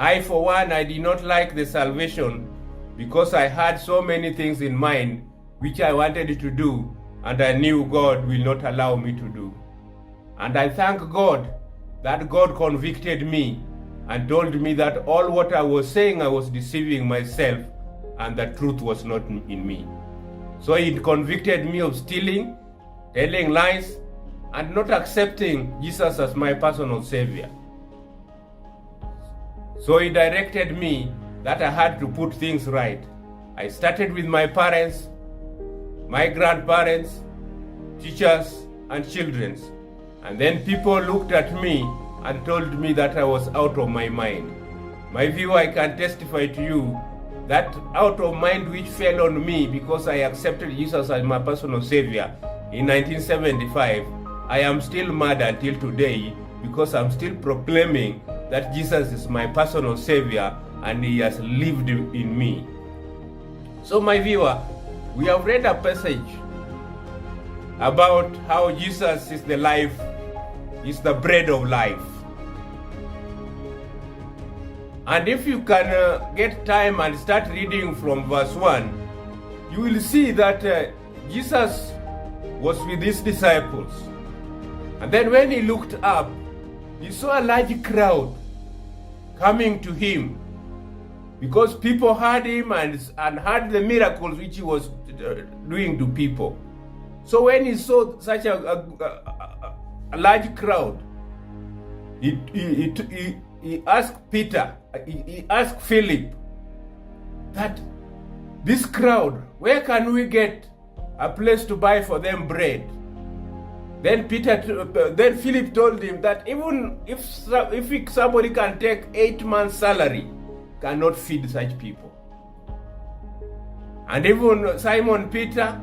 I, for one, I did not like the salvation because I had so many things in mind which I wanted to do, and I knew God will not allow me to do. And I thank God that God convicted me and told me that all what I was saying, I was deceiving myself, and the truth was not in me. So it convicted me of stealing, telling lies, and not accepting Jesus as my personal Savior. So he directed me that I had to put things right. I started with my parents, my grandparents, teachers, and children. And then people looked at me and told me that I was out of my mind. My viewer, I can testify to you that out of mind which fell on me because I accepted Jesus as my personal Savior in 1975, I am still mad until today because I'm still proclaiming that Jesus is my personal Savior and He has lived in me. So my viewer, we have read a passage about how Jesus is the life, is the bread of life. And if you can get time and start reading from verse 1, you will see that Jesus was with his disciples. And then when he looked up, he saw a large crowd coming to him because people heard him and heard the miracles which he was doing to people. So when he saw such a large crowd, he asked Peter, he asked Philip, that this crowd, where can we get a place to buy for them bread? Then Philip told him that even if somebody can take 8 months' salary, cannot feed such people. And even Simon Peter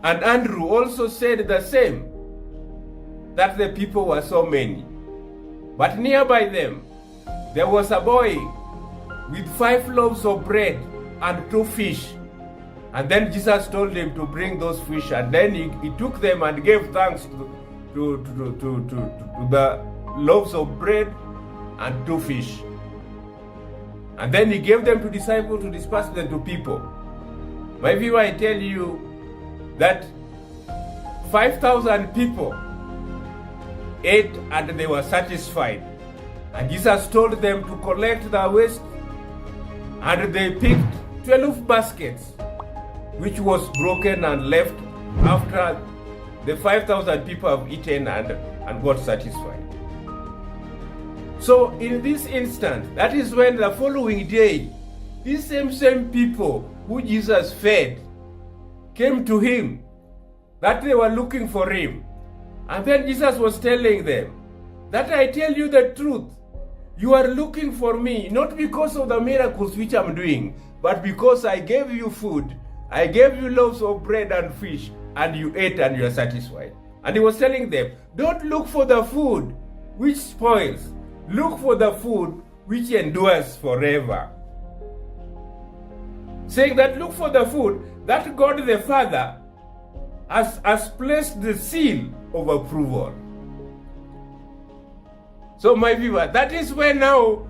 and Andrew also said the same, that the people were so many. But nearby them, there was a boy with 5 loaves of bread and 2 fish. And then Jesus told him to bring those fish, and then he took them and gave thanks to the loaves of bread and 2 fish. And then he gave them to disciples to disperse them to people. My viewer, I tell you that 5,000 people ate and they were satisfied. And Jesus told them to collect the waste, and they picked 12 baskets, which was broken and left after the 5,000 people have eaten and got satisfied. So in this instant, that is when the following day, these same people who Jesus fed came to him, that they were looking for him. And then Jesus was telling them that I tell you the truth, you are looking for me, not because of the miracles which I'm doing, but because I gave you food. I gave you loaves of bread and fish, and you ate and you are satisfied. And he was telling them, don't look for the food which spoils. Look for the food which endures forever. Saying that look for the food that God the Father has placed the seal of approval. So my viewer, that is where now